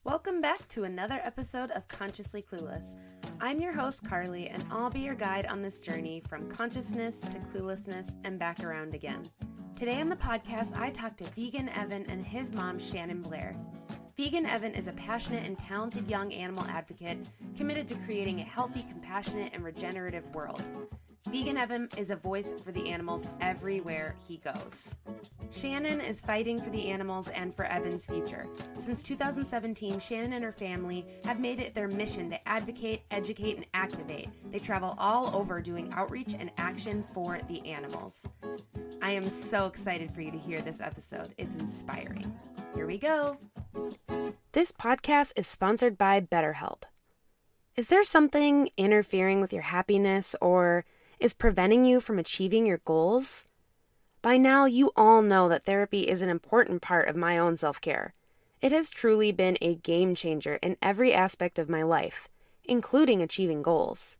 Welcome back to another episode of Consciously Clueless. I'm your host, Carly, and I'll be your guide on this journey from consciousness to cluelessness and back around again. Today on the podcast, I talk to VeganEvan and his mom, Shannon Blair. VeganEvan is a passionate and talented young animal advocate committed to creating a healthy, compassionate, and regenerative world. VeganEvan is a voice for the animals everywhere he goes. Shannon is fighting for the animals and for Evan's future. Since 2017, Shannon and her family have made it their mission to advocate, educate, and activate. They travel all over doing outreach and action for the animals. I am so excited for you to hear this episode. It's inspiring. Here we go. This podcast is sponsored by BetterHelp. Is there something interfering with your happiness or is preventing you from achieving your goals? By now, you all know that therapy is an important part of my own self-care. It has truly been a game changer in every aspect of my life, including achieving goals.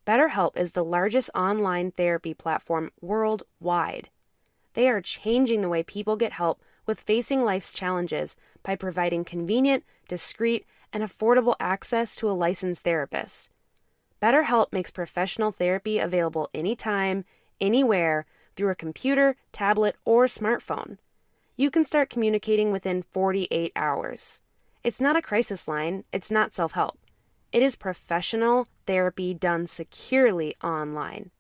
BetterHelp is the largest online therapy platform worldwide. They are changing the way people get help with facing life's challenges by providing convenient, discreet, and affordable access to a licensed therapist. BetterHelp makes professional therapy available anytime, anywhere, through a computer, tablet, or smartphone. You can start communicating within 48 hours. It's not a crisis line, it's not self-help. It is professional therapy done securely online.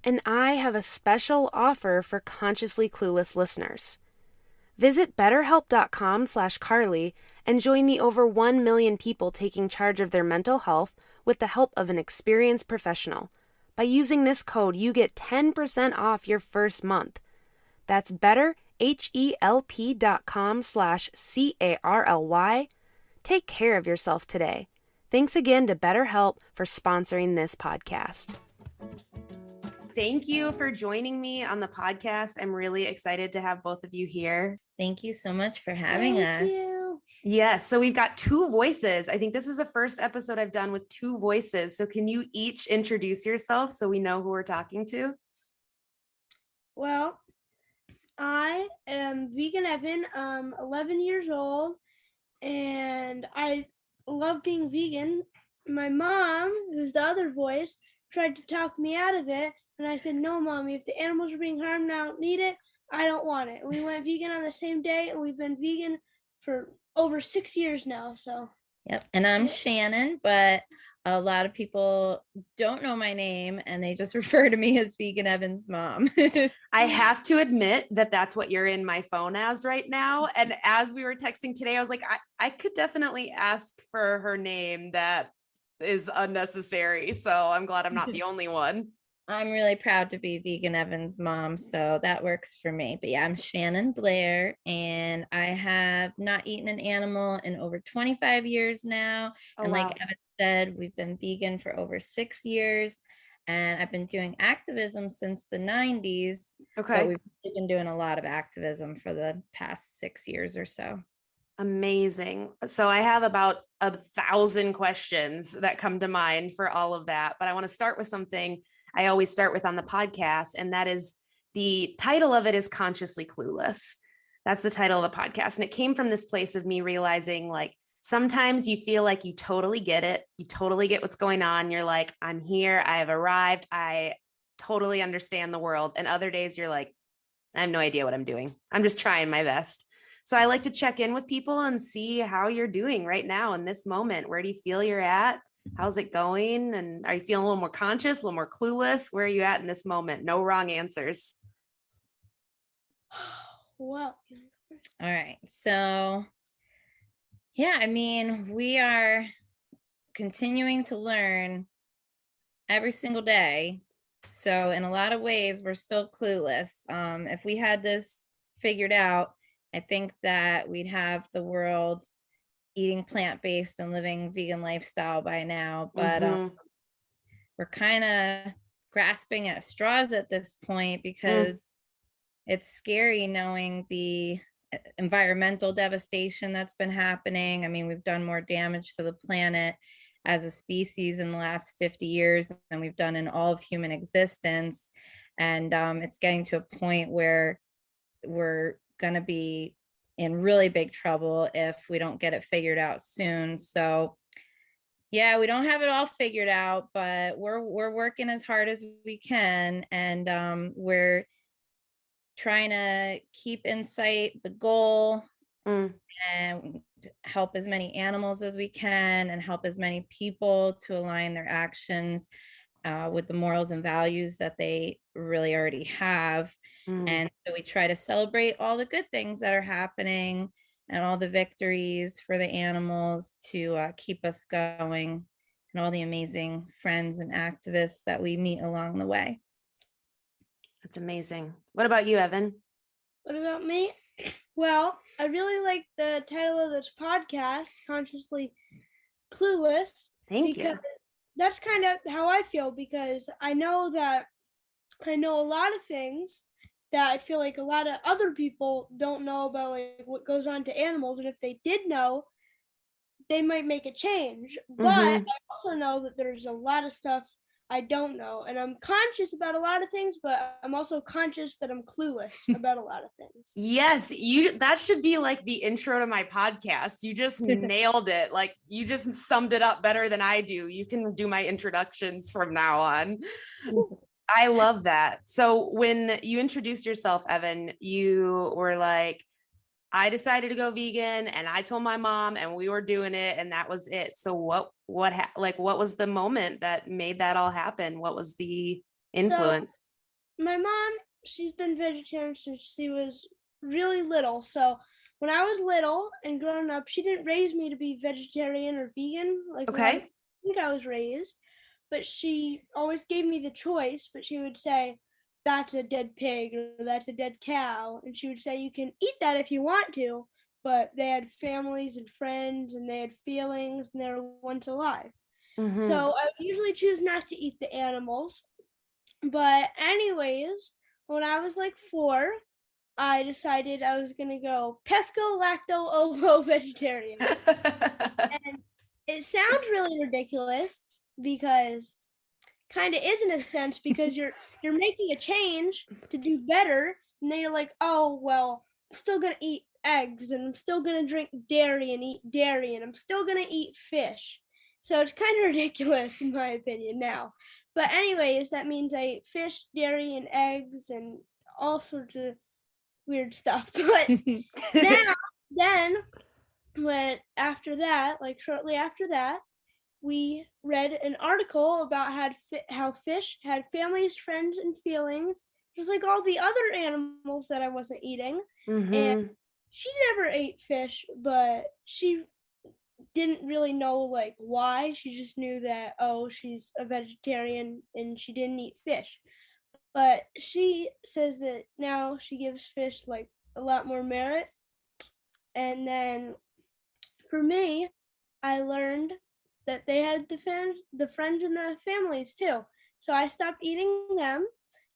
And I have a special offer for Consciously Clueless listeners. Visit betterhelp.com/Carly and join the over 1 million people taking charge of their mental health with the help of an experienced professional. By using this code, you get 10% off your first month. That's betterhelp.com/CARLY. Take care of yourself today. Thanks again to BetterHelp for sponsoring this podcast. Thank you for joining me on the podcast. I'm really excited to have both of you here. Thank you so much for having us. Thank you. Yes, so we've got two voices. I think this is the first episode I've done with two voices. So can you each introduce yourself so we know who we're talking to? Well, I am VeganEvan. I'm 11 years old, and I love being vegan. My mom, who's the other voice, tried to talk me out of it, and I said, no, Mommy, if the animals are being harmed and I don't need it, I don't want it. We went vegan on the same day, and we've been vegan for over 6 years now. So yep. And I'm Shannon, but a lot of people don't know my name and they just refer to me as VeganEvan's mom. I have to admit that that's what you're in my phone as right now. And as we were texting today, I was like, I could definitely ask for her name. That is unnecessary. So I'm glad I'm not the only one. I'm really proud to be VeganEvan's mom, so that works for me. But yeah, I'm Shannon Blair, and I have not eaten an animal in over 25 years now. And wow. Like Evan said, we've been vegan for over 6 years, and I've been doing activism since the 90s. Okay. But we've been doing a lot of activism for the past 6 years or so. Amazing. So I have about 1,000 questions that come to mind for all of that, but I want to start with something I always start with on the podcast, and that is the title of it is Consciously Clueless. That's the title of the podcast. And it came from this place of me realizing, like, sometimes you feel like you totally get it. You totally get what's going on. You're like, I'm here. I have arrived. I totally understand the world. And other days you're like, I have no idea what I'm doing. I'm just trying my best. So I like to check in with people and see how you're doing right now in this moment. Where do you feel you're at? How's it going? And are you feeling a little more conscious, a little more clueless? Where are you at in this moment? No wrong answers. well, All right. So yeah, I mean, we are continuing to learn every single day. So in a lot of ways, we're still clueless. If we had this figured out, I think that we'd have the world eating plant-based and living vegan lifestyle by now, but we're kind of grasping at straws at this point because it's scary knowing the environmental devastation that's been happening. I mean, we've done more damage to the planet as a species in the last 50 years than we've done in all of human existence. And it's getting to a point where we're going to be in really big trouble if we don't get it figured out soon. So yeah, we don't have it all figured out, but we're working as hard as we can, and we're trying to keep in sight the goal and help as many animals as we can and help as many people to align their actions with the morals and values that they really already have. And so we try to celebrate all the good things that are happening and all the victories for the animals to keep us going, and all the amazing friends and activists that we meet along the way. That's amazing. What about you, Evan? What about me? Well, I really like the title of this podcast, Consciously Clueless. Thank you. That's kind of how I feel, because I know a lot of things that I feel like a lot of other people don't know about, like what goes on to animals. And if they did know, they might make a change. But I also know that there's a lot of stuff I don't know. And I'm conscious about a lot of things, but I'm also conscious that I'm clueless about a lot of things. Yes, that should be like the intro to my podcast. You just nailed it. Like, you just summed it up better than I do. You can do my introductions from now on. I love that. So when you introduced yourself, Evan, you were like, I decided to go vegan and I told my mom and we were doing it and that was it. So what was the moment that made that all happen? What was the influence? So, my mom, she's been vegetarian since she was really little. So when I was little and growing up, she didn't raise me to be vegetarian or vegan like I think I was raised. But she always gave me the choice, but she would say, that's a dead pig or that's a dead cow. And she would say, you can eat that if you want to, but they had families and friends and they had feelings and they were once alive. So I would usually choose not to eat the animals. But anyways, when I was like 4, I decided I was going to go pesco, lacto, ovo vegetarian. And it sounds really ridiculous, because kind of is in a sense, because you're making a change to do better, and then you're like, oh well, I'm still gonna eat eggs and I'm still gonna drink dairy and eat dairy and I'm still gonna eat fish. So it's kind of ridiculous in my opinion now. But anyways, that means I eat fish, dairy, and eggs and all sorts of weird stuff. But then when after that, like shortly after that, we read an article about how fish had families, friends, and feelings, just like all the other animals that I wasn't eating. And she never ate fish, but she didn't really know like why. She just knew that, oh, she's a vegetarian and she didn't eat fish. But she says that now she gives fish like a lot more merit. And then for me, I learned that they had the friends and the families too. So I stopped eating them.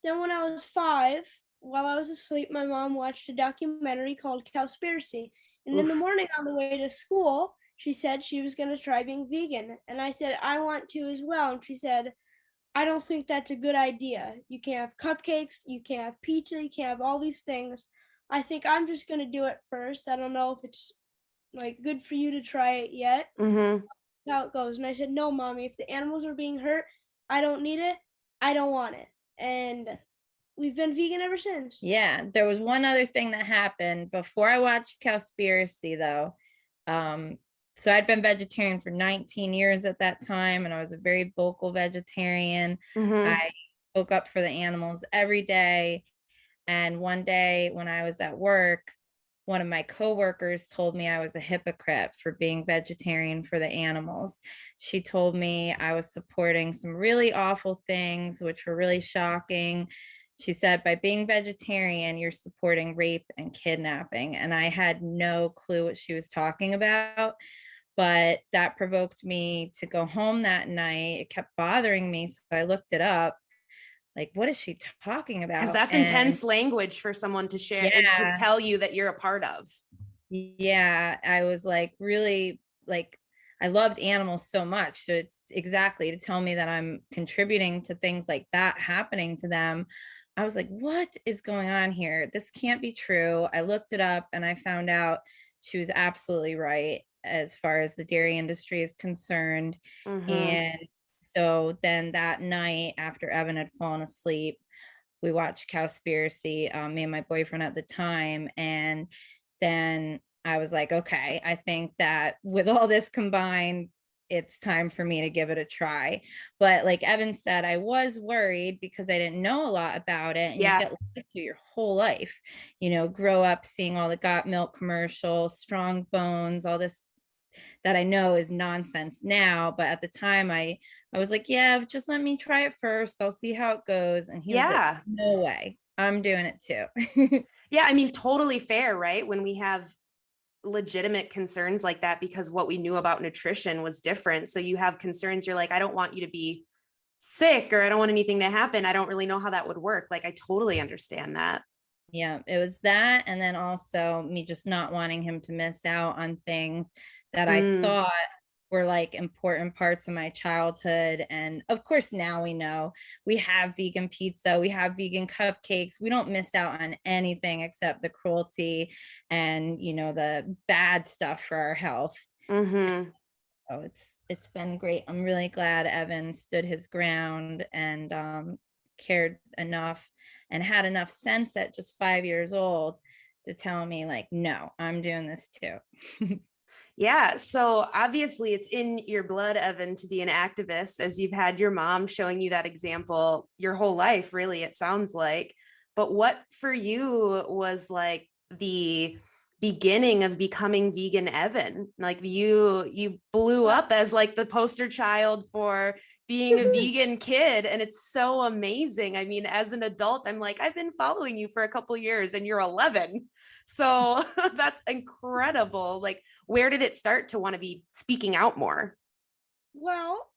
Then when I was 5, while I was asleep, my mom watched a documentary called Cowspiracy. And in the morning on the way to school, she said she was going to try being vegan. And I said, I want to as well. And she said, I don't think that's a good idea. You can't have cupcakes, you can't have pizza, you can't have all these things. I think I'm just going to do it first. I don't know if it's like good for you to try it yet. How it goes. And I said, no, mommy, if the animals are being hurt, I don't need it. I don't want it. And we've been vegan ever since. Yeah, there was one other thing that happened before I watched Cowspiracy though. So I'd been vegetarian for 19 years at that time, and I was a very vocal vegetarian. I spoke up for the animals every day. And one day when I was at work, one of my coworkers told me I was a hypocrite for being vegetarian for the animals. She told me I was supporting some really awful things, which were really shocking. She said, by being vegetarian, you're supporting rape and kidnapping. And I had no clue what she was talking about, but that provoked me to go home that night. It kept bothering me. So I looked it up. Like, what is she talking about? Because that's intense language for someone to share, to tell you that you're a part of. Yeah, I was like, really, like, I loved animals so much. So it's exactly to tell me that I'm contributing to things like that happening to them. I was like, what is going on here? This can't be true. I looked it up and I found out she was absolutely right as far as the dairy industry is concerned. And so then that night after Evan had fallen asleep, we watched Cowspiracy, me and my boyfriend at the time. And then I was like, okay, I think that with all this combined, it's time for me to give it a try. But like Evan said, I was worried because I didn't know a lot about it. And you get lied to your whole life, grow up seeing all the got milk commercials, strong bones, all this that I know is nonsense now. But at the time I was like, yeah, just let me try it first. I'll see how it goes. And he was like, no way, I'm doing it too. Yeah. I mean, totally fair, right? When we have legitimate concerns like that, because what we knew about nutrition was different. So you have concerns, you're like, I don't want you to be sick, or I don't want anything to happen. I don't really know how that would work. Like, I totally understand that. Yeah, it was that. And then also me just not wanting him to miss out on things that I thought were like important parts of my childhood. And of course, now we know we have vegan pizza, we have vegan cupcakes. We don't miss out on anything except the cruelty and, the bad stuff for our health. So it's been great. I'm really glad Evan stood his ground and cared enough and had enough sense at just 5 years old to tell me like, no, I'm doing this too. Yeah. So obviously it's in your blood, Evan, to be an activist, as you've had your mom showing you that example your whole life, really, it sounds like. But what for you was like the beginning of becoming VeganEvan? Like you blew up as like the poster child for being a vegan kid. And it's so amazing. I mean, as an adult, I'm like, I've been following you for a couple of years and you're 11. So that's incredible. Like, where did it start to want to be speaking out more? Well,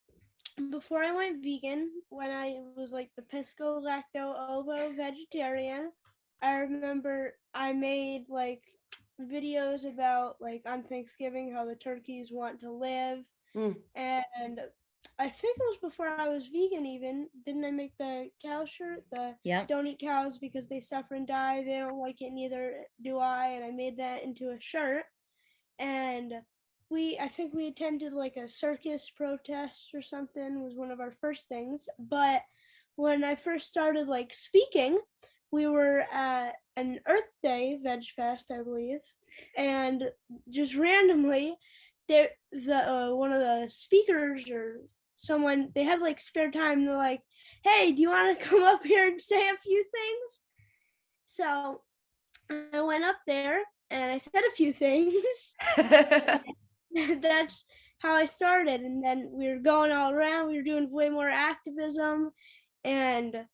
before I went vegan, when I was like the pisco lacto ovo vegetarian, I remember I made like videos about like on Thanksgiving how the turkeys want to live. And I think it was before I was vegan even. Didn't I make the cow shirt? Don't eat cows because they suffer and die. They don't like it, neither do I. And I made that into a shirt. And I think we attended like a circus protest or something, was one of our first things. But when I first started like speaking, we were at an Earth Day VegFest, I believe, and just randomly, one of the speakers or someone, they had like spare time. They're like, "Hey, do you want to come up here and say a few things?" So I went up there and I said a few things. That's how I started. And then we were going all around. We were doing way more activism. And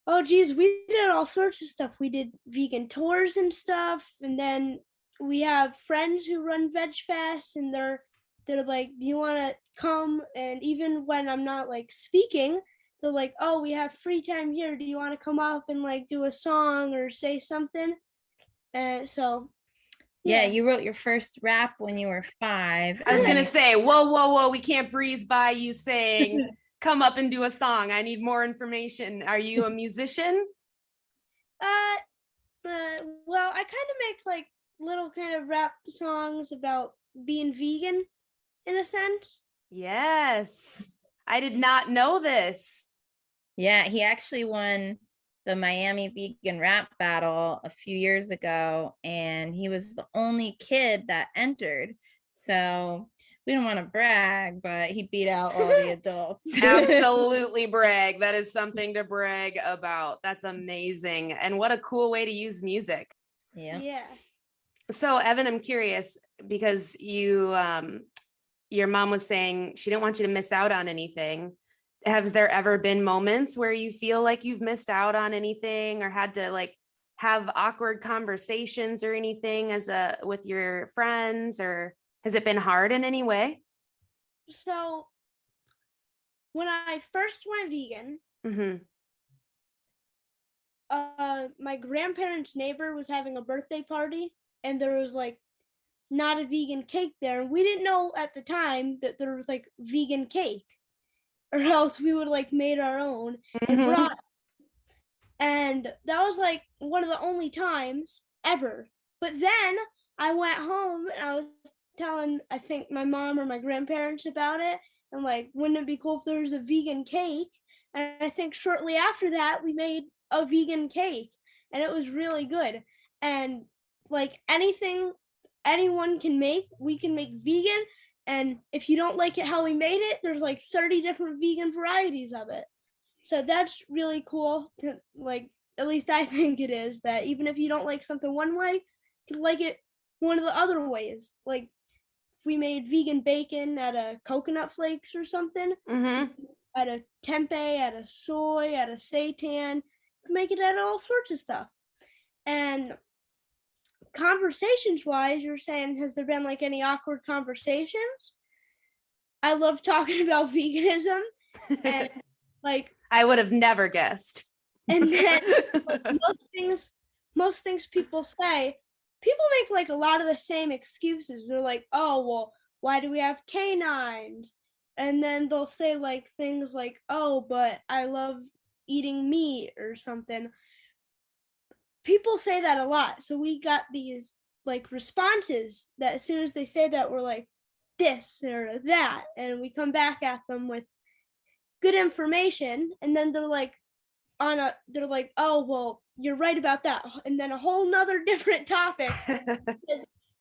oh geez, we did all sorts of stuff. We did vegan tours and stuff. And then we have friends who run VegFest, and they're like, do you want to come? And even when I'm not like speaking, they're like, oh, we have free time here. Do you want to come up and like do a song or say something? So yeah, you wrote your first rap when you were 5. I was going to say, whoa, we can't breeze by you saying, come up and do a song. I need more information. Are you a musician? Well, I kind of make like little kind of rap songs about being vegan in a sense. Yes. I did not know this. Yeah, he actually won the Miami Vegan Rap Battle a few years ago, and he was the only kid that entered. So we don't want to brag, but he beat out all the adults. Absolutely brag. That is something to brag about. That's amazing. And what a cool way to use music. Yeah. So Evan, I'm curious because your mom was saying she didn't want you to miss out on anything. Has there ever been moments where you feel like you've missed out on anything or had to like have awkward conversations or anything with your friends, or has it been hard in any way? So when I first went vegan, my grandparents' neighbor was having a birthday party, and there was like not a vegan cake there. And we didn't know at the time that there was like vegan cake, or else we would like made our own and brought. And that was like one of the only times ever. But then I went home and I was telling, I think, my mom or my grandparents about it. And like, wouldn't it be cool if there was a vegan cake? And I think shortly after that, we made a vegan cake and it was really good. And like anything anyone can make, we can make vegan. And if you don't like it how we made it, there's like 30 different vegan varieties of it. So that's really cool to, like, at least I think it is, that even if you don't like something one way, you can like it one of the other ways. Like if we made vegan bacon out of coconut flakes or something, out of tempeh, out of soy, out of seitan, make it out of all sorts of stuff. And conversations wise, you're saying, has there been like any awkward conversations? I love talking about veganism, and like I would have never guessed. And then like, most things people say, people make like a lot of the same excuses. They're like, oh, well, why do we have canines? And then they'll say like things like, oh, but I love eating meat or something. People say that a lot. So we got these like responses that as soon as they say that, we're like this or that. And we come back at them with good information. And then they're like, they're like, oh, well, you're right about that. And then a whole nother different topic.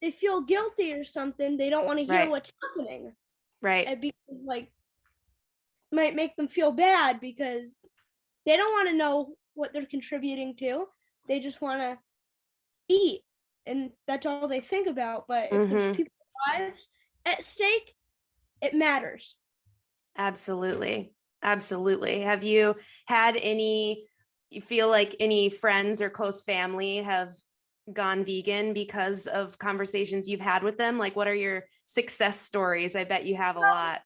They feel guilty or something. They don't want to hear what's happening. Right. And because like might make them feel bad because they don't want to know what they're contributing to. They just want to eat. And that's all they think about. But if there's people's lives at stake, it matters. Absolutely. Absolutely. Have you had you feel like any friends or close family have gone vegan because of conversations you've had with them? Like, what are your success stories? I bet you have a lot.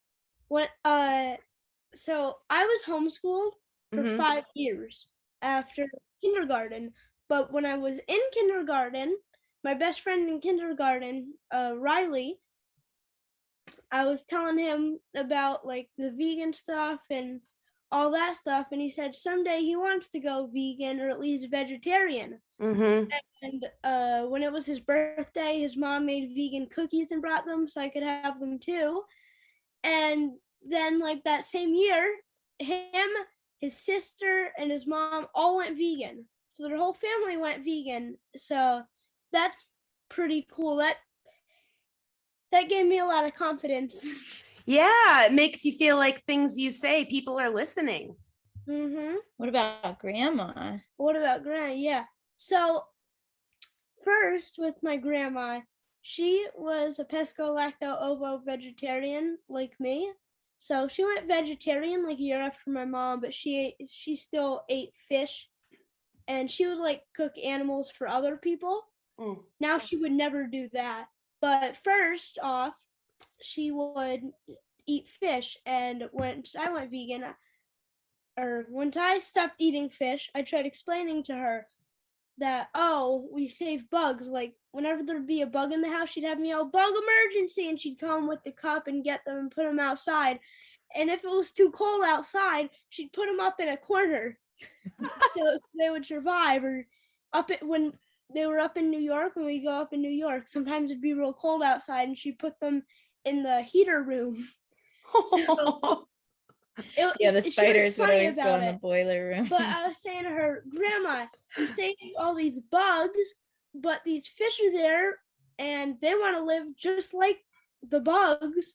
So I was homeschooled for 5 years after kindergarten. But when I was in kindergarten, my best friend in kindergarten, Riley, I was telling him about like the vegan stuff and all that stuff. And he said someday he wants to go vegan or at least vegetarian. And when it was his birthday, his mom made vegan cookies and brought them so I could have them too. And then like that same year, him, his sister, and his mom all went vegan. So their whole family went vegan. So that's pretty cool. That gave me a lot of confidence. Yeah, it makes you feel like things you say, people are listening. What about grandma? Yeah. So first with my grandma, she was a pesco-lacto-ovo vegetarian like me. So she went vegetarian like a year after my mom, but she still ate fish. And she would like cook animals for other people. Now she would never do that. But first off, she would eat fish. And once I went vegan, or once I stopped eating fish, I tried explaining to her that, oh, we save bugs. Like whenever there'd be a bug in the house, she'd have me yell, bug emergency. And she'd come with the cup and get them and put them outside. And if it was too cold outside, she'd put them up in a corner so they would survive. Or when they were up in New York, when we go up in New York, sometimes it'd be real cold outside and she put them in the heater room. So the spiders would always go in the boiler room. But I was saying to her, Grandma, you save all these bugs, but these fish are there and they want to live just like the bugs.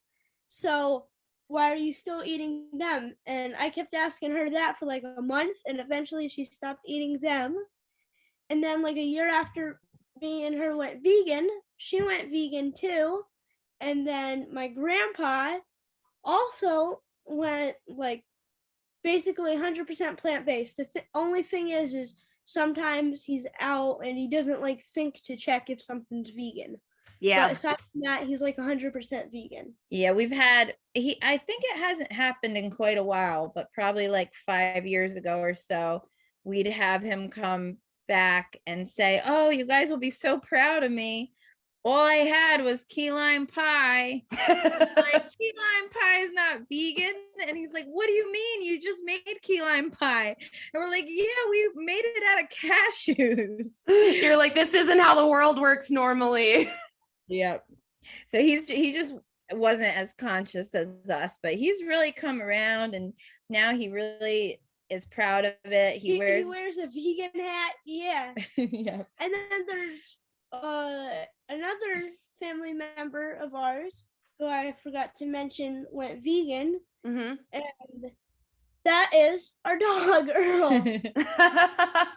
So why are you still eating them? And I kept asking her that for like a month, and eventually she stopped eating them. And then like a year after me and her went vegan, she went vegan too. And then my grandpa also went like basically 100% plant-based. The only thing is sometimes he's out and he doesn't like think to check if something's vegan. Yeah. But aside from that, he's like 100% vegan. Yeah, I think it hasn't happened in quite a while, but probably like 5 years ago or so, we'd have him come back and say, oh, you guys will be so proud of me. all I had was key lime pie. Like, key lime pie is not vegan. And he's like, what do you mean? You just made key lime pie. And we're like, yeah, we made it out of cashews. You're like, this isn't how the world works normally. Yep. So he just wasn't as conscious as us, but he's really come around, and now he really is proud of it. He wears a vegan hat. Yeah. yeah. And then there's another family member of ours who I forgot to mention went vegan. Mm-hmm. And that is our dog, Earl. He's a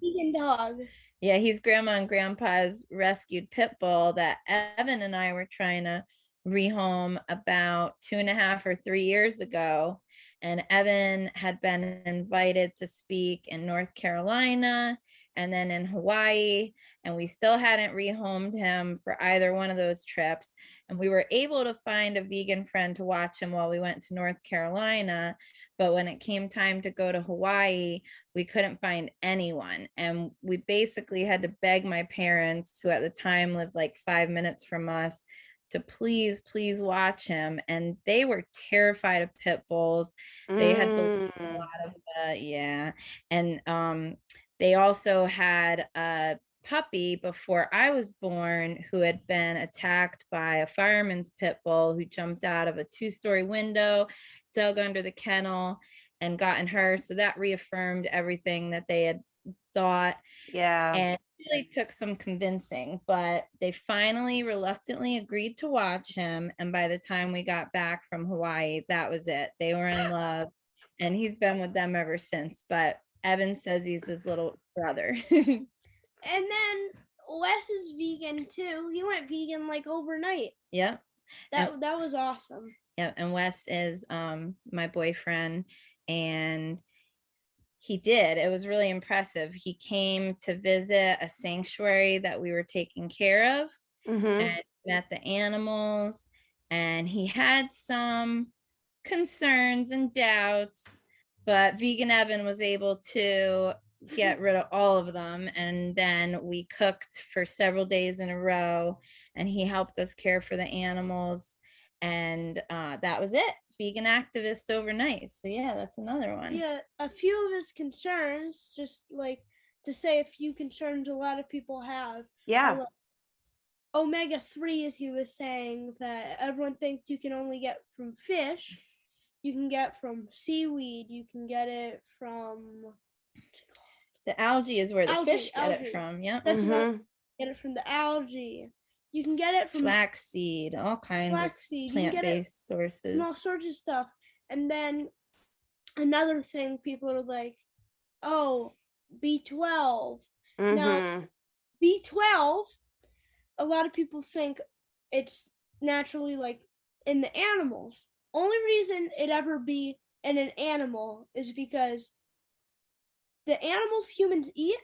vegan dog. Yeah, he's grandma and grandpa's rescued pit bull that Evan and I were trying to rehome about 2.5 or 3 years ago. And Evan had been invited to speak in North Carolina and then in Hawaii, and we still hadn't rehomed him for either one of those trips. And we were able to find a vegan friend to watch him while we went to North Carolina. But when it came time to go to Hawaii, we couldn't find anyone. And we basically had to beg my parents, who at the time lived like 5 minutes from us, to please watch him. And they were terrified of pit bulls. They had a lot of yeah. And they also had a puppy before I was born who had been attacked by a fireman's pit bull who jumped out of a 2-story window, dug under the kennel, and gotten her. So that reaffirmed everything that they had thought. Yeah. And it really took some convincing, but they finally reluctantly agreed to watch him. And by the time we got back from Hawaii, that was it. They were in love, and he's been with them ever since. But Evan says he's his little brother. And then Wes is vegan too. He went vegan like overnight. Yep. That was awesome. Yeah, and Wes is my boyfriend, and it was really impressive. He came to visit a sanctuary that we were taking care of, and met the animals, and he had some concerns and doubts, but VeganEvan was able to get rid of all of them. And then we cooked for several days in a row, and he helped us care for the animals, and that was it. Vegan activist overnight. So yeah, that's another one. Yeah, a few of his concerns, just like to say a few concerns a lot of people have. Yeah. Omega-3, as he was saying, that everyone thinks you can only get from fish. You can get from seaweed. You can get it from the algae is where the fish get it from. Yeah, that's what, get it from the algae. You can get it from flaxseed, all kinds of plant-based sources, from all sorts of stuff. And then another thing, people are like, "Oh, B12." Now, B12, a lot of people think it's naturally like in the animals. Only reason it ever be in an animal is because the animals humans eat,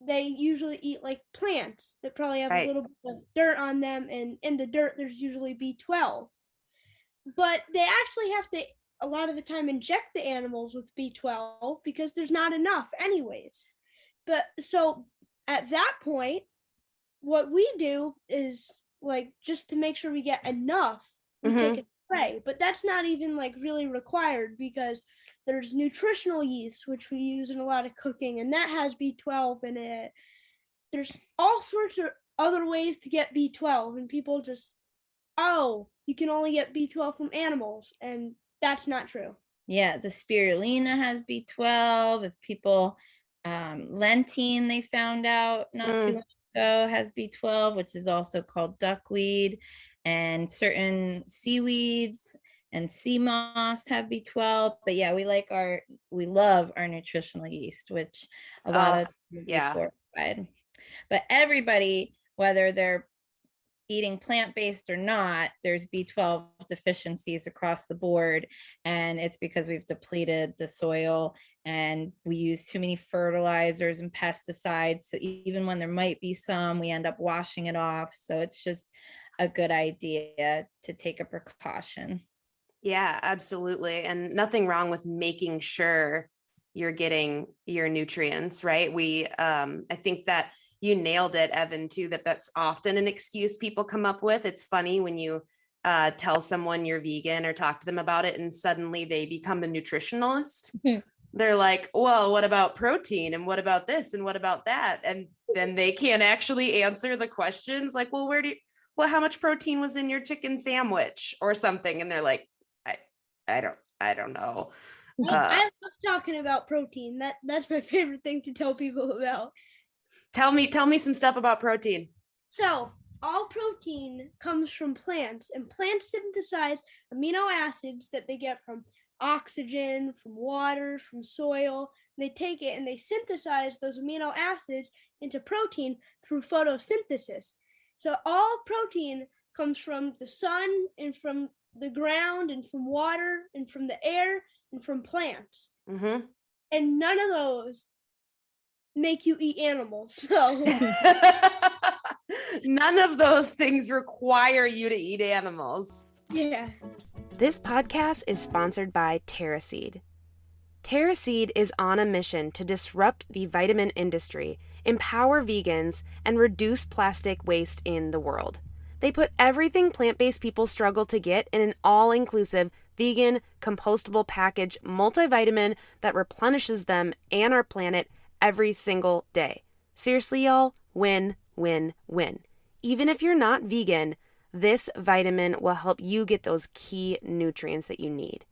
they usually eat like plants that probably have a little bit of dirt on them, and in the dirt there's usually B12. But they actually have to, a lot of the time, inject the animals with B12 because there's not enough anyways. But so at that point, what we do is like, just to make sure we get enough, we take a spray. But that's not even like really required, because there's nutritional yeast, which we use in a lot of cooking, and that has B12 in it. There's all sorts of other ways to get B12, and people just, you can only get B12 from animals, and that's not true. Yeah, the spirulina has B12. If people, lentine, they found out not too long ago, has B12, which is also called duckweed, and certain seaweeds and sea moss have B12. But yeah, we love our nutritional yeast, which a lot of fortified. But everybody, whether they're eating plant-based or not, there's B12 deficiencies across the board, and it's because we've depleted the soil and we use too many fertilizers and pesticides. So even when there might be some, we end up washing it off. So it's just a good idea to take a precaution. Yeah, absolutely. And nothing wrong with making sure you're getting your nutrients, right? I think that you nailed it, Evan, too, that's often an excuse people come up with. It's funny when you tell someone you're vegan or talk to them about it and suddenly they become a nutritionalist. They're like, well, what about protein? And what about this? And what about that? And then they can't actually answer the questions like, well, how much protein was in your chicken sandwich or something? And they're like, I don't know. I love talking about protein. That's my favorite thing to tell people about. Tell me some stuff about protein. So all protein comes from plants, and plants synthesize amino acids that they get from oxygen, from water, from soil. They take it and they synthesize those amino acids into protein through photosynthesis. So all protein comes from the sun and from the ground and from water and from the air and from plants. Mm-hmm. And none of those make you eat animals. So none of those things require you to eat animals. Yeah. This podcast is sponsored by TerraSeed. TerraSeed is on a mission to disrupt the vitamin industry, empower vegans, and reduce plastic waste in the world. They put everything plant-based people struggle to get in an all-inclusive, vegan, compostable package multivitamin that replenishes them and our planet every single day. Seriously, y'all, win, win, win. Even if you're not vegan, this vitamin will help you get those key nutrients that you need.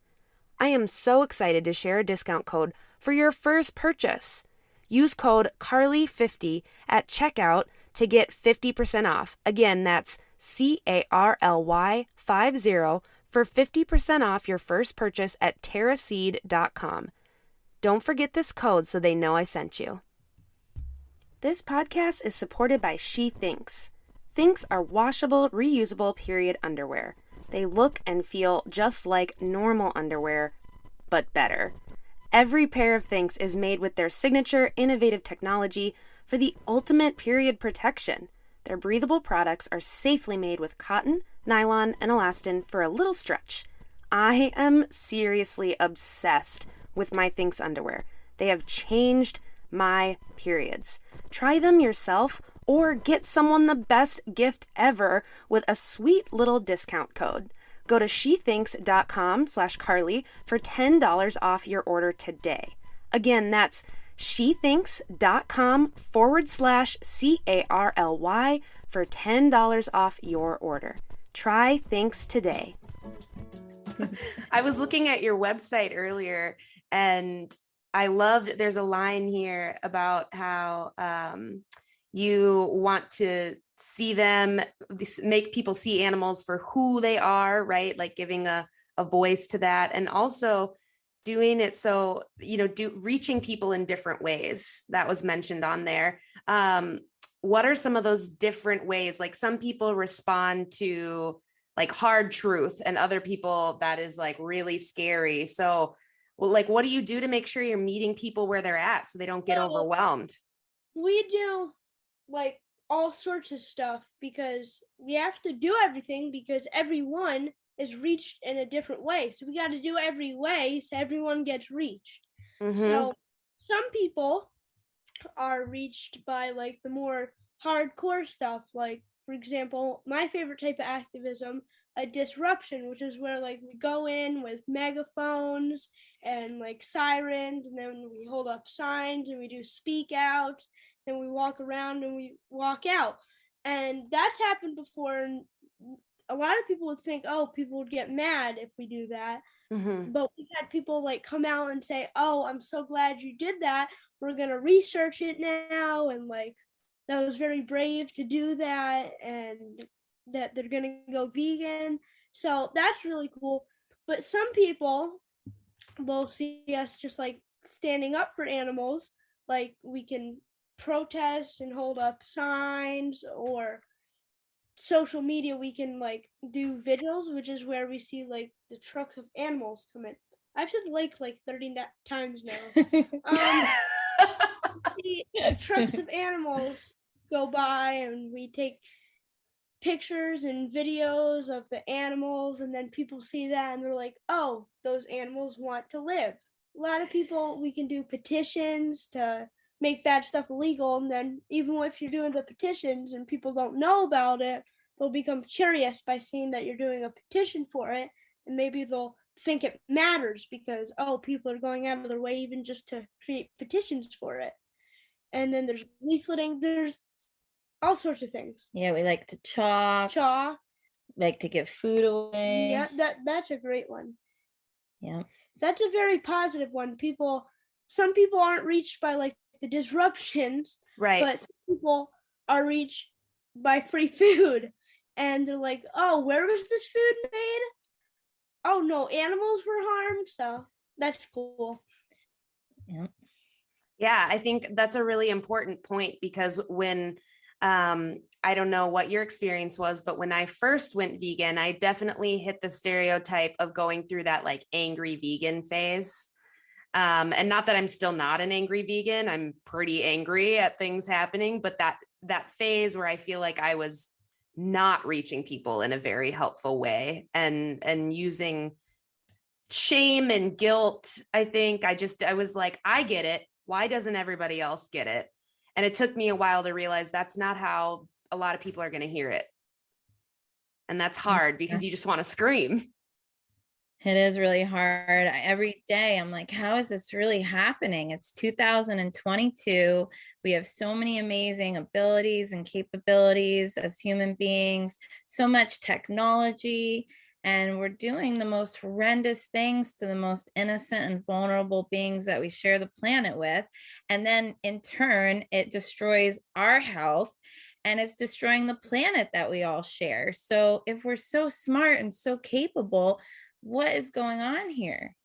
I am so excited to share a discount code for your first purchase. Use code CARLY50 at checkout to get 50% off. Again, that's CARLY50 for 50% off your first purchase at terraseed.com. Don't forget this code so they know I sent you. This podcast is supported by She Thinks. Thinks are washable, reusable period underwear. They look and feel just like normal underwear, but better. Every pair of Thinks is made with their signature innovative technology for the ultimate period protection. Their breathable products are safely made with cotton, nylon, and elastin for a little stretch. I am seriously obsessed with my Thinks underwear. They have changed my periods. Try them yourself or get someone the best gift ever with a sweet little discount code. Go to shethinks.com/Carly for $10 off your order today. Again, that's shethinks.com/CARLY for $10 off your order. Try Thinks today. I was looking at your website earlier and I loved, there's a line here about how you want to see them, make people see animals for who they are, right? Like giving a voice to that, and also doing it so, reaching people in different ways. That was mentioned on there. What are some of those different ways? Like some people respond to like hard truth and other people that is like really scary. So like, what do you do to make sure you're meeting people where they're at so they don't get overwhelmed? We do like all sorts of stuff because we have to do everything because everyone is reached in a different way. So we got to do every way so everyone gets reached. Mm-hmm. So some people are reached by like the more hardcore stuff. Like, for example, my favorite type of activism, a disruption, which is where like we go in with megaphones and like sirens, and then we hold up signs and we do speak outs, and we walk around and we walk out. And that's happened before, and a lot of people would think, oh, people would get mad if we do that. Mm-hmm. But we've had people like come out and say, oh, I'm so glad you did that. We're going to research it now. And like, that was very brave to do that, and that they're going to go vegan. So that's really cool. But some people, they'll see us just like standing up for animals. Like we can protest and hold up signs, or social media, we can like do vigils, which is where we see like the trucks of animals come in. I've said like 30 times now. The trucks of animals go by and we take pictures and videos of the animals, and then people see that and they're like, oh, those animals want to live. A lot of people, we can do petitions to make bad stuff illegal. And then even if you're doing the petitions and people don't know about it, they'll become curious by seeing that you're doing a petition for it. And maybe they'll think it matters because, oh, people are going out of their way even just to create petitions for it. And then there's leafleting. There's all sorts of things. Yeah, we like to chaw. Like to give food away. Yeah, that's a great one. Yeah. That's a very positive one. Some people aren't reached by like the disruptions, Right. But some people are reached by free food. And they're like, oh, where was this food made? Oh, no, animals were harmed. So that's cool. Yeah. Yeah, I think that's a really important point because when, I don't know what your experience was, but when I first went vegan, I definitely hit the stereotype of going through that like angry vegan phase. And not that I'm still not an angry vegan, I'm pretty angry at things happening, but that phase where I feel like I was not reaching people in a very helpful way and using shame and guilt. I think I was like, I get it. Why doesn't everybody else get it? And it took me a while to realize that's not how a lot of people are going to hear it. And that's hard because you just want to scream. It is really hard. Every day I'm like, how is this really happening? It's 2022. We have so many amazing abilities and capabilities as human beings, so much technology, and we're doing the most horrendous things to the most innocent and vulnerable beings that we share the planet with. And then in turn, it destroys our health and it's destroying the planet that we all share. So if we're so smart and so capable, what is going on here?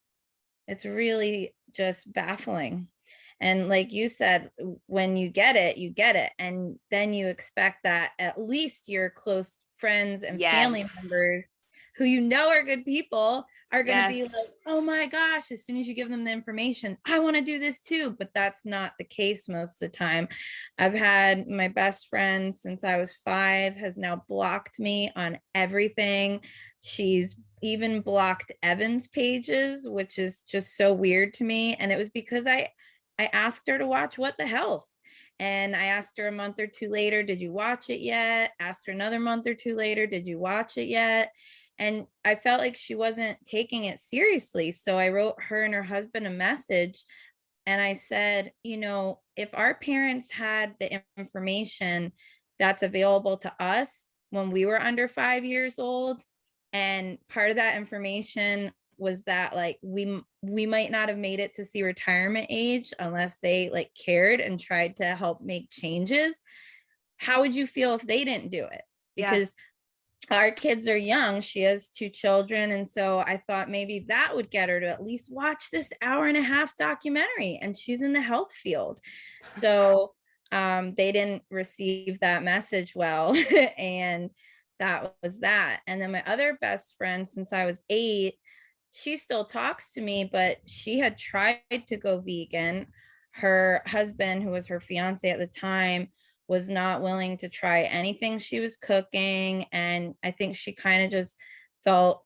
It's really just baffling. And like you said, when you get it, you get it. And then you expect that at least your close friends and family members who you know are good people are going to be like, oh my gosh, as soon as you give them the information, I want to do this too. But that's not the case most of the time. I've had my best friend since I was 5 has now blocked me on everything. She's even blocked Evan's pages, which is just so weird to me. And it was because I asked her to watch What the Health. And I asked her a month or two later, did you watch it yet? Asked her another month or two later, did you watch it yet? And I felt like she wasn't taking it seriously. So I wrote her and her husband a message. And I said, you know, if our parents had the information that's available to us when we were under 5 years old, and part of that information was that like we might not have made it to see retirement age unless they like cared and tried to help make changes. How would you feel if they didn't do it? Because our kids are young. She has 2 children. And so I thought maybe that would get her to at least watch this 1.5-hour documentary. And she's in the health field. So they didn't receive that message well. And that was that. And then my other best friend, since I was 8, she still talks to me, but she had tried to go vegan. Her husband, who was her fiance at the time, was not willing to try anything she was cooking. And I think she kind of just felt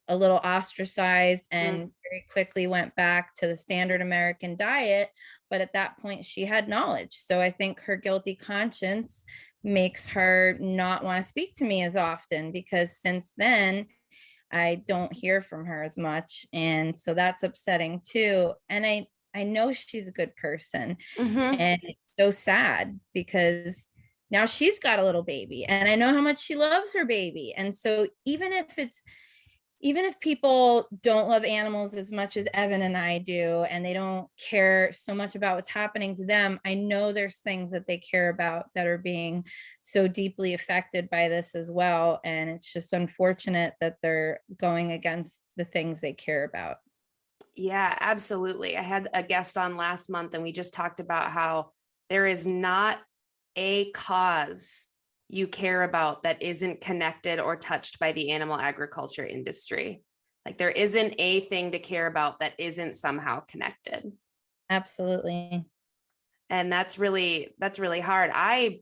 a little ostracized and very quickly went back to the standard American diet. But at that point, she had knowledge. So I think her guilty conscience makes her not want to speak to me as often, because since then I don't hear from her as much. And so that's upsetting too. And I know she's a good person. And it's so sad because now she's got a little baby and I know how much she loves her baby. And so even if people don't love animals as much as Evan and I do, and they don't care so much about what's happening to them, I know there's things that they care about that are being so deeply affected by this as well. And it's just unfortunate that they're going against the things they care about. Yeah, absolutely. I had a guest on last month and we just talked about how there is not a cause you care about that isn't connected or touched by the animal agriculture industry. Like there isn't a thing to care about that isn't somehow connected. Absolutely. And that's really hard. I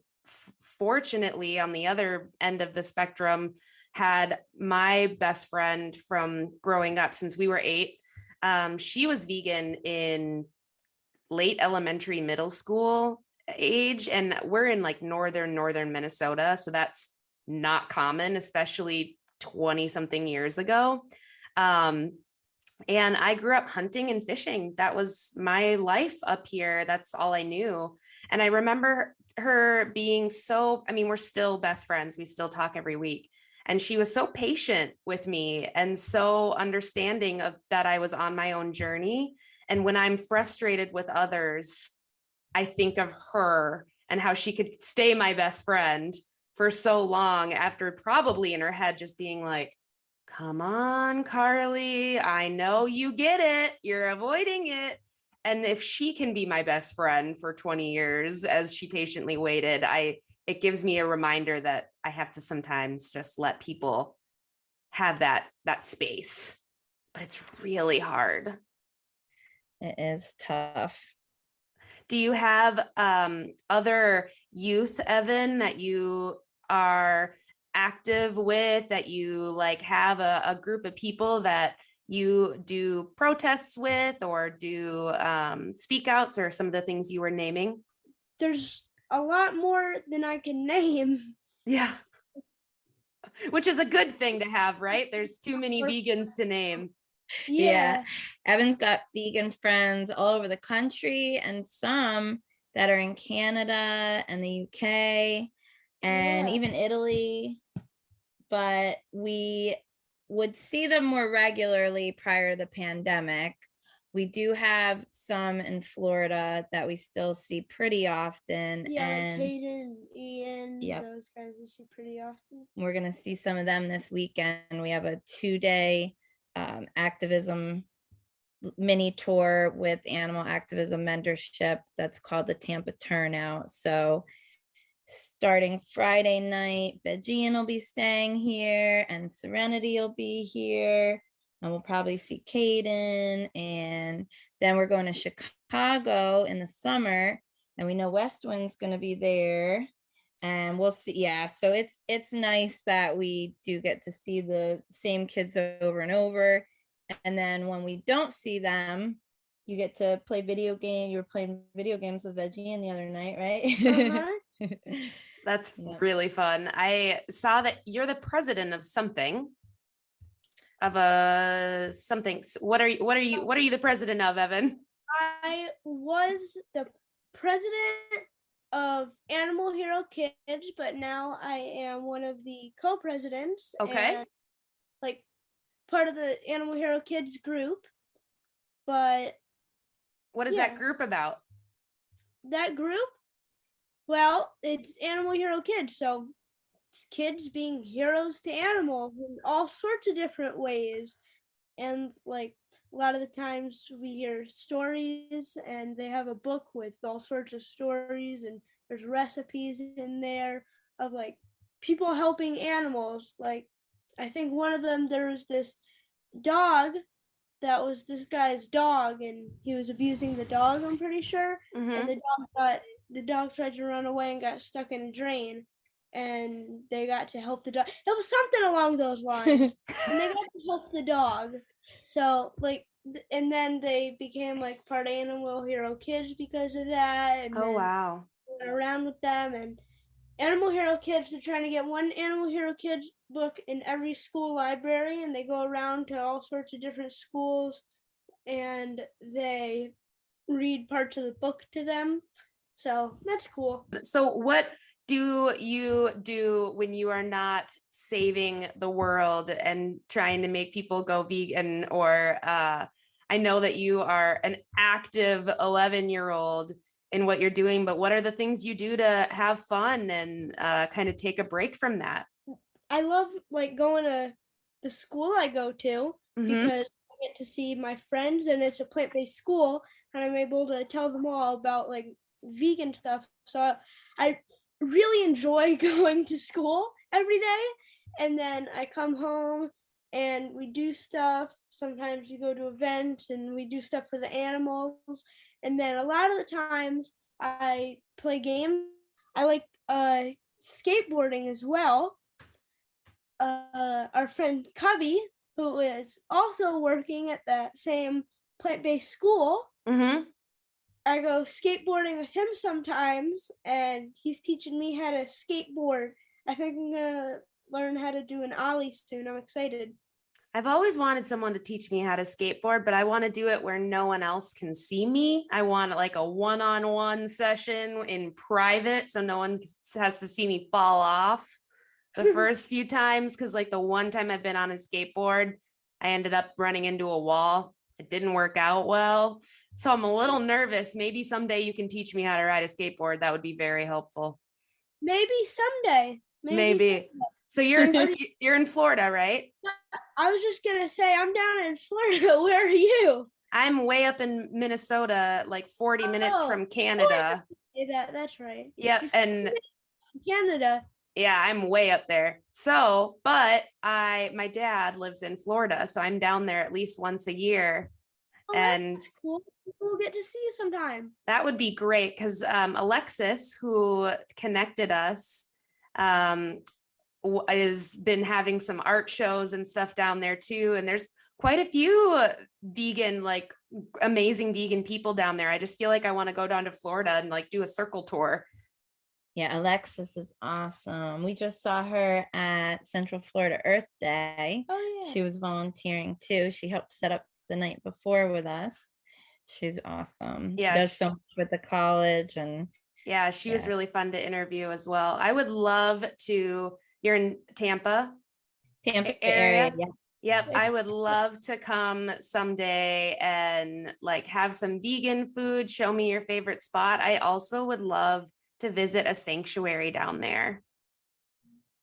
fortunately, on the other end of the spectrum, had my best friend from growing up since we were 8. She was vegan in late elementary, middle school age. And we're in like northern Minnesota. So that's not common, especially 20 something years ago. And I grew up hunting and fishing. That was my life up here. That's all I knew. And I remember her being so, I mean, we're still best friends. We still talk every week. And she was so patient with me and so understanding of that I was on my own journey. And when I'm frustrated with others, I think of her and how she could stay my best friend for so long after probably in her head just being like, come on, Carly, I know you get it. You're avoiding it. And if she can be my best friend for 20 years as she patiently waited, it gives me a reminder that I have to sometimes just let people have that space. But it's really hard. It is tough. Do you have other youth, Evan, that you are active with, that you like have a group of people that you do protests with or do speak outs or some of the things you were naming? There's a lot more than I can name. Yeah. Which is a good thing to have, right? There's too many vegans to name. Yeah. Evan's got vegan friends all over the country and some that are in Canada and the UK and even Italy. But we would see them more regularly prior to the pandemic. We do have some in Florida that we still see pretty often. Yeah, and like Caden, Ian, those guys we see pretty often. We're going to see some of them this weekend. We have a 2-day activism mini tour with animal activism mentorship that's called the Tampa Turnout. So starting Friday night, Vegan will be staying here and Serenity will be here. And we'll probably see Caden. And then we're going to Chicago in the summer. And we know West Wind's going to be there. And we'll see. Yeah. So it's nice that we do get to see the same kids over and over. And then when we don't see them, you get to play video game. You were playing video games with Veggie the other night, right? That's really fun. I saw that you're the president of something. What are you the president of, Evan? I was the president of Animal Hero Kids, but now I am one of the co-presidents. Okay. And, like, part of the Animal Hero Kids group. But what is that group about? That group? Well, it's Animal Hero Kids, so it's kids being heroes to animals in all sorts of different ways. And like a lot of the times we hear stories and they have a book with all sorts of stories and there's recipes in there of like people helping animals. Like I think one of them, there was this dog that was this guy's dog and he was abusing the dog, I'm pretty sure. Mm-hmm. And the dog tried to run away and got stuck in a drain and they got to help the dog. It was something along those lines. And they got to help the dog. So like, and then they became like part of Animal Hero Kids because of that. And wow. Went around with them, and Animal Hero Kids are trying to get one Animal Hero Kids book in every school library, and they go around to all sorts of different schools and they read parts of the book to them. So that's cool. So what do you do when you are not saving the world and trying to make people go vegan? Or I know that you are an active 11-year-old in what you're doing, but what are the things you do to have fun and kind of take a break from that? I love like going to the school I go to because I get to see my friends and it's a plant-based school and I'm able to tell them all about like vegan stuff. So I really enjoy going to school every day, and then I come home and we do stuff. Sometimes we go to events and we do stuff for the animals, and then a lot of the times I play games. I like skateboarding as well. Our friend Cubby, who is also working at that same plant-based school, I go skateboarding with him sometimes, and he's teaching me how to skateboard. I think I'm gonna learn how to do an ollie soon. I'm excited. I've always wanted someone to teach me how to skateboard, but I want to do it where no one else can see me. I want like a one-on-one session in private, so no one has to see me fall off the first few times. Because like the one time I've been on a skateboard, I ended up running into a wall. It didn't work out well. So I'm a little nervous. Maybe someday you can teach me how to ride a skateboard. That would be very helpful. Maybe someday. Maybe. So you're in Florida, right? I was just gonna say I'm down in Florida. Where are you? I'm way up in Minnesota, like 40 minutes from Canada. That's right. Yep. And Canada. yeah, I'm way up there. So, but my dad lives in Florida, so I'm down there at least once a year. Oh, and that's cool. We'll get to see you sometime. That would be great because Alexis, who connected us, has been having some art shows and stuff down there too. And there's quite a few vegan, like amazing vegan people down there. I just feel like I want to go down to Florida and like do a circle tour. Yeah, Alexis is awesome. We just saw her at Central Florida Earth Day. Oh, yeah. She was volunteering too. She helped set up the night before with us. She's awesome. Yeah, she does so much with the college. And yeah, she was really fun to interview as well. I would love to. You're in Tampa area. Yeah. Yep. I would love to come someday and like have some vegan food. Show me your favorite spot. I also would love to visit a sanctuary down there.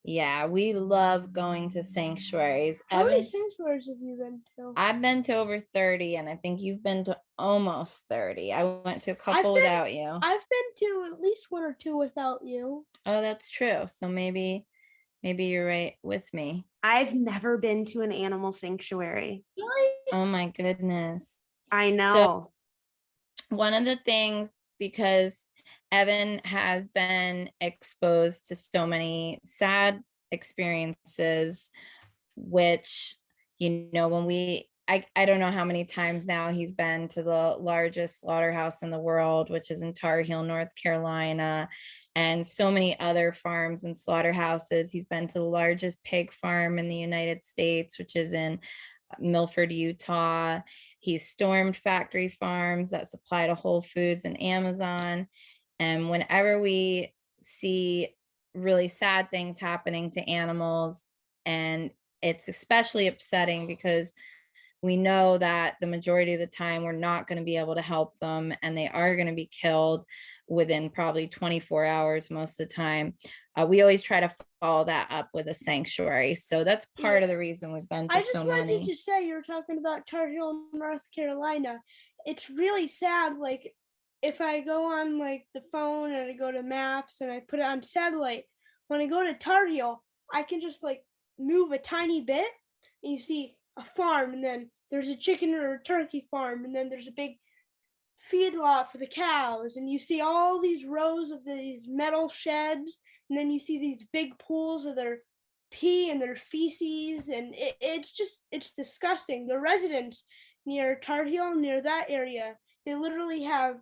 Yeah, we love going to sanctuaries. How many sanctuaries have you been to? I've been to over 30, and I think you've been to almost 30. I went to a couple without you. I've been to at least one or two without you. Oh, that's true. So maybe you're right with me. I've never been to an animal sanctuary. Really? Oh my goodness. I know. So one of the things, because Evan has been exposed to so many sad experiences, which, when I don't know how many times now he's been to the largest slaughterhouse in the world, which is in Tar Heel, North Carolina, and so many other farms and slaughterhouses. He's been to the largest pig farm in the United States, which is in Milford, Utah. He's stormed factory farms that supply to Whole Foods and Amazon. And whenever we see really sad things happening to animals, and it's especially upsetting because we know that the majority of the time we're not going to be able to help them, and they are going to be killed within probably 24 hours most of the time. We always try to follow that up with a sanctuary. So that's part of the reason we've been to so many. I just wanted to say, you were talking about Tar Heel, North Carolina. It's really sad. Like, if I go on like the phone and I go to maps and I put it on satellite, when I go to Tar Heel, I can just like move a tiny bit and you see a farm, and then there's a chicken or a turkey farm, and then there's a big feedlot for the cows, and you see all these rows of these metal sheds, and then you see these big pools of their pee and their feces, and it's disgusting. The residents near Tar Heel, near that area, they literally have,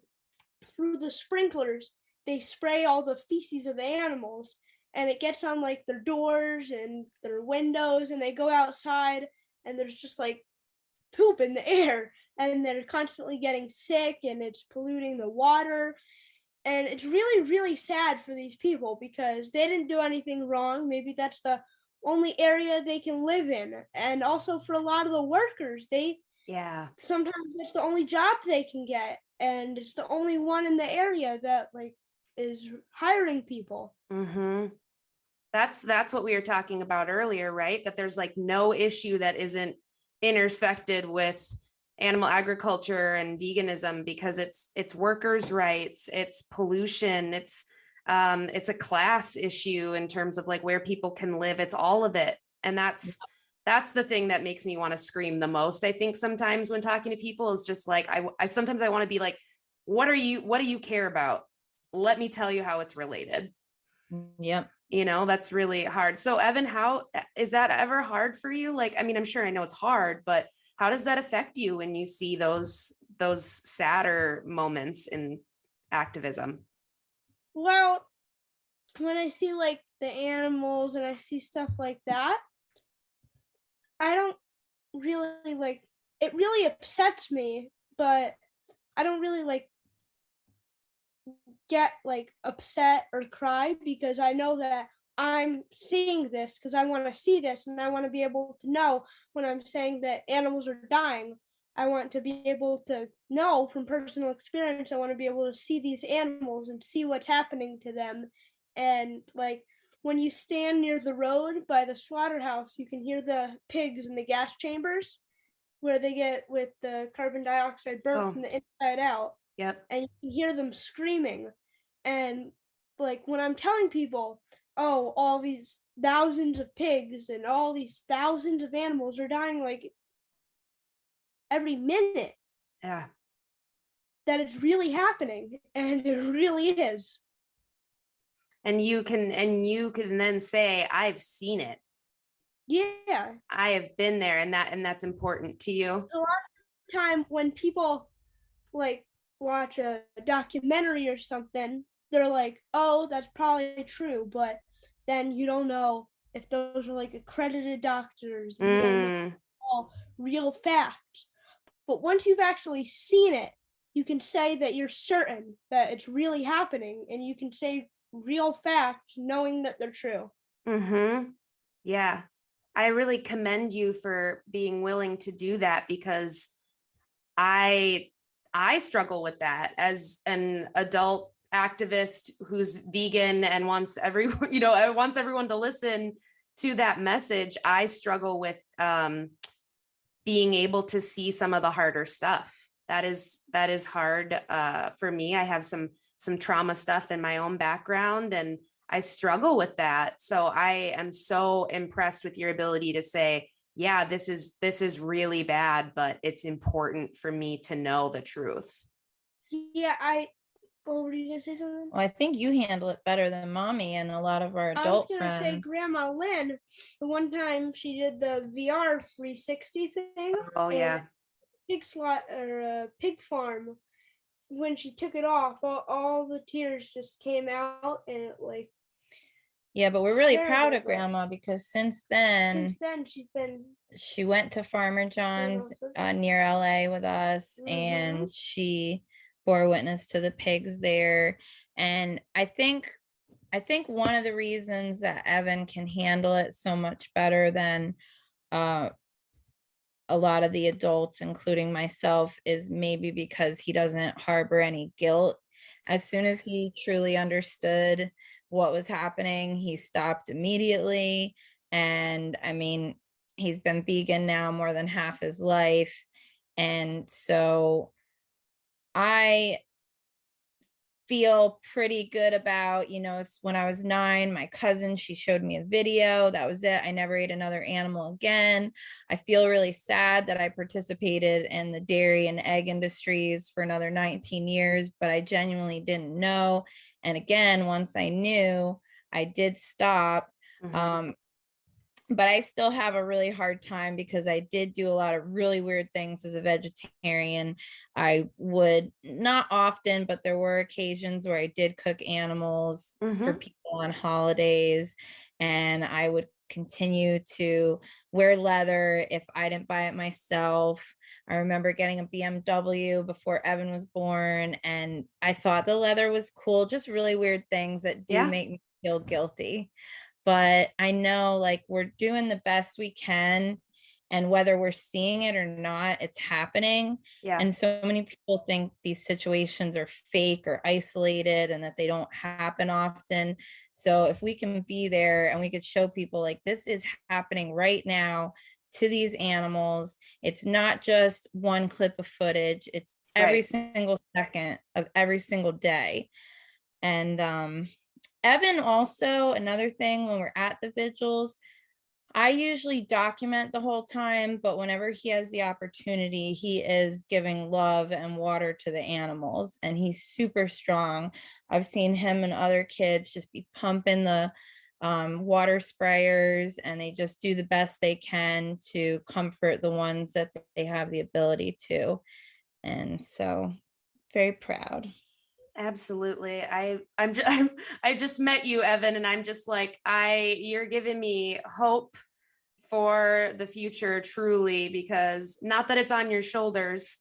through the sprinklers, they spray all the feces of the animals, and it gets on like their doors and their windows, and they go outside and there's just like poop in the air, and they're constantly getting sick, and it's polluting the water. And it's really, really sad for these people because they didn't do anything wrong. Maybe that's the only area they can live in. And also for a lot of the workers, sometimes it's the only job they can get, and it's the only one in the area that like is hiring people. Mm-hmm. That's what we were talking about earlier, right? That there's like no issue that isn't intersected with animal agriculture and veganism, because it's workers' rights, it's pollution, it's a class issue in terms of like where people can live. It's all of it. And that's the thing that makes me want to scream the most. I think sometimes when talking to people is just like, I sometimes I want to be like, what do you care about? Let me tell you how it's related. Yep. That's really hard. So Evan, how is that ever hard for you? Like, I mean, I'm sure I know it's hard, but how does that affect you when you see those those sadder moments in activism? Well, when I see like the animals and I see stuff like that, I don't really like, it really upsets me, but I don't really like get like upset or cry, because I know that I'm seeing this because I want to see this, and I want to be able to know when I'm saying that animals are dying. I want to be able to know from personal experience. I want to be able to see these animals and see what's happening to them. And like when you stand near the road by the slaughterhouse, you can hear the pigs in the gas chambers where they get with the carbon dioxide burnt from the inside out. Yep. And you can hear them screaming. And like when I'm telling people, oh, all these thousands of pigs and all these thousands of animals are dying like every minute. Yeah. That it's really happening, and it really is. And you can then say, I've seen it. Yeah. I have been there, and that's important to you. A lot of time when people like watch a documentary or something, they're like, oh, that's probably true, but then you don't know if those are like accredited doctors. You don't know all real facts. But once you've actually seen it, you can say that you're certain that it's really happening, and you can say real facts knowing that they're true. Yeah. I really commend you for being willing to do that, because I struggle with that as an adult activist who's vegan and wants everyone to listen to that message. I struggle with being able to see some of the harder stuff. That is hard for me. I have some trauma stuff in my own background, and I struggle with that. So I am so impressed with your ability to say, yeah, this is really bad, but it's important for me to know the truth. Yeah, were you gonna say something? Well, I think you handle it better than mommy and a lot of our adult friends. I was gonna say Grandma Lynn, the one time she did the VR 360 thing. Oh yeah. Pig slot or a pig farm. When she took it off, all the tears just came out, and it like. Yeah, but we're really proud of Grandma, because since then she went to Farmer John's near LA with us, and she bore witness to the pigs there. And I think one of the reasons that Evan can handle it so much better than a lot of the adults, including myself, is maybe because he doesn't harbor any guilt. As soon as he truly understood what was happening, he stopped immediately. And I mean, he's been vegan now more than half his life. And so I feel pretty good about, when I was 9, my cousin, she showed me a video. That was it. I never ate another animal again. I feel really sad that I participated in the dairy and egg industries for another 19 years, but I genuinely didn't know. And again, once I knew, I did stop. But I still have a really hard time, because I did do a lot of really weird things as a vegetarian. I would, not often, but there were occasions where I did cook animals for people on holidays, and I would continue to wear leather if I didn't buy it myself. I remember getting a BMW before Evan was born, and I thought the leather was cool. Just really weird things that do make me feel guilty. But I know, like, we're doing the best we can, and whether we're seeing it or not, it's happening. And so many people think these situations are fake or isolated and that they don't happen often. So if we can be there and we could show people, like, this is happening right now to these animals, it's not just one clip of footage, it's every single second of every single day. And Evan, also, another thing, when we're at the vigils, I usually document the whole time, but whenever he has the opportunity, he is giving love and water to the animals, and he's super strong. I've seen him and other kids just be pumping the water sprayers, and they just do the best they can to comfort the ones that they have the ability to. And so very proud. Absolutely. I just met you, Evan, and I'm just like, you're giving me hope for the future, truly, because not that it's on your shoulders,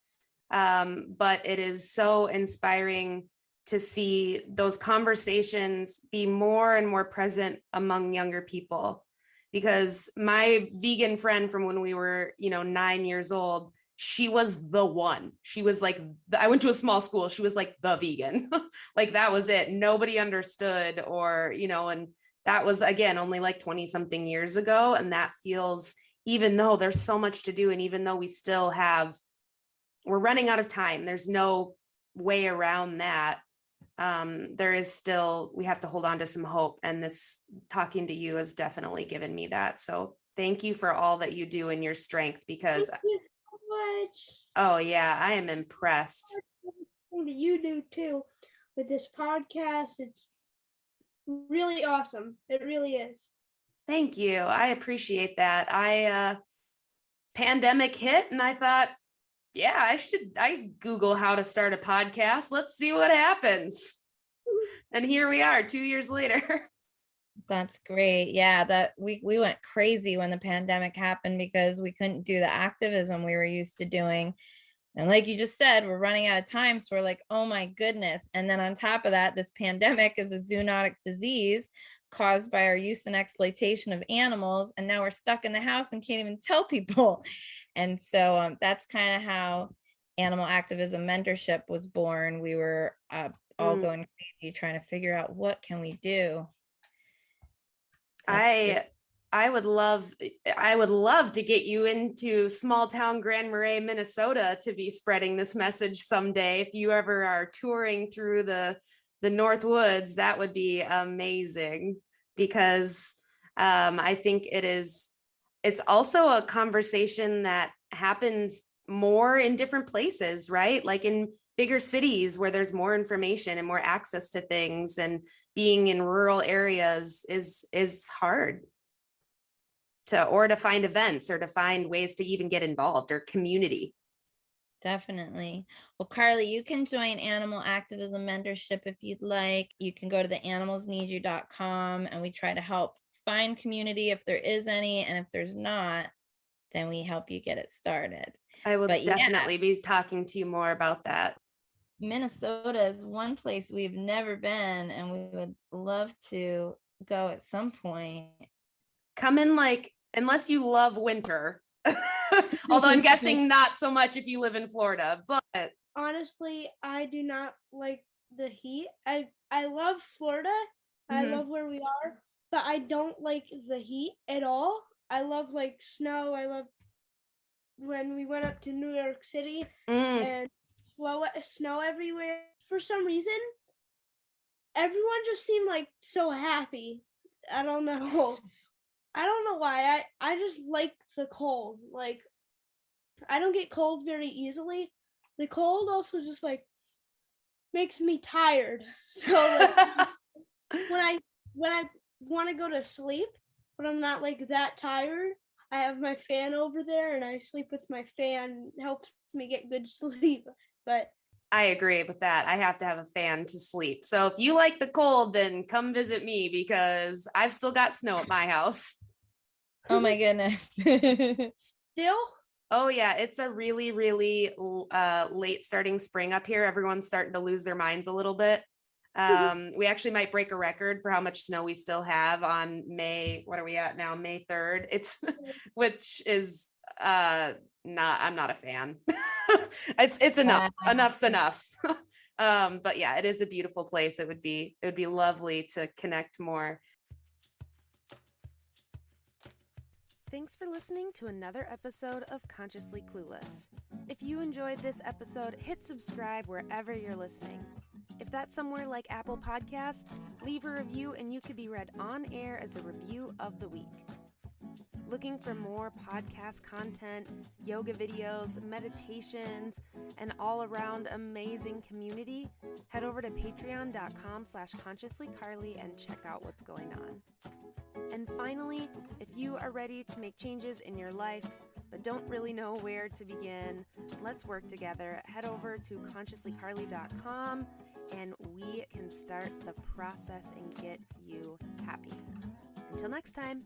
but it is so inspiring to see those conversations be more and more present among younger people. Because my vegan friend from when we were, 9 years old, she was the one. She was like, I went to a small school. She was like the vegan. Like that was it. Nobody understood, or, and that was, again, only like 20 something years ago. And that feels, even though there's so much to do, and even though we're running out of time, there's no way around that. There is still, we have to hold on to some hope. And this talking to you has definitely given me that. So thank you for all that you do and your strength, because Thank you so much. oh yeah, I am impressed. That you do too with this podcast. It's really awesome. It really is. Thank you. I appreciate that. Pandemic hit and I thought, yeah, I Google how to start a podcast. Let's see what happens. And here we are 2 years later. That's great. Yeah, that we went crazy when the pandemic happened because we couldn't do the activism we were used to doing. And like you just said, we're running out of time. So we're like, oh my goodness. And then on top of that, this pandemic is a zoonotic disease caused by our use and exploitation of animals. And now we're stuck in the house and can't even tell people. And so that's kind of how animal activism mentorship was born. We were all going crazy trying to figure out what can we do. I would love to get you into small town Grand Marais, Minnesota, to be spreading this message someday. If you ever are touring through the North Woods, that would be amazing, because I think it's also a conversation that happens more in different places, right? Like in bigger cities where there's more information and more access to things, and being in rural areas is hard to find events or to find ways to even get involved, or community. Definitely. Well, Carly, you can join Animal Activism Mentorship if you'd like. You can go to the animalsneedyou.com, and we try to help find community if there is any, and if there's not, then we help you get it started. I will definitely be talking to you more about that. Minnesota is one place we've never been, and we would love to go at some point. Come in, like, unless you love winter. Although I'm guessing not so much if you live in Florida, but honestly, I do not like the heat. I love Florida. I love where we are, but I don't like the heat at all. I love like snow. I love when we went up to New York City and snow everywhere. For some reason, everyone just seemed like so happy. I don't know. I don't know why. I just like the cold. Like, I don't get cold very easily. The cold also just like makes me tired. So like when I want to go to sleep, but I'm not like that tired, I have my fan over there and I sleep with my fan. It helps me get good sleep. But I agree with that. I have to have a fan to sleep. So if you like the cold, then come visit me, because I've still got snow at my house. Oh my goodness. Still? Oh yeah, it's a really, really late starting spring up here. Everyone's starting to lose their minds a little bit. We actually might break a record for how much snow we still have on May. What are we at now? May 3rd. Which is I'm not a fan. It's enough. Enough's enough. But yeah, it is a beautiful place. It would be lovely to connect more. Thanks for listening to another episode of Consciously Clueless. If you enjoyed this episode, hit subscribe wherever you're listening. If that's somewhere like Apple Podcasts, leave a review and you could be read on air as the review of the week. Looking for more podcast content, yoga videos, meditations, and all-around amazing community? Head over to patreon.com/consciouslycarly and check out what's going on. And finally, if you are ready to make changes in your life, but don't really know where to begin, let's work together. Head over to consciouslycarly.com and we can start the process and get you happy. Until next time.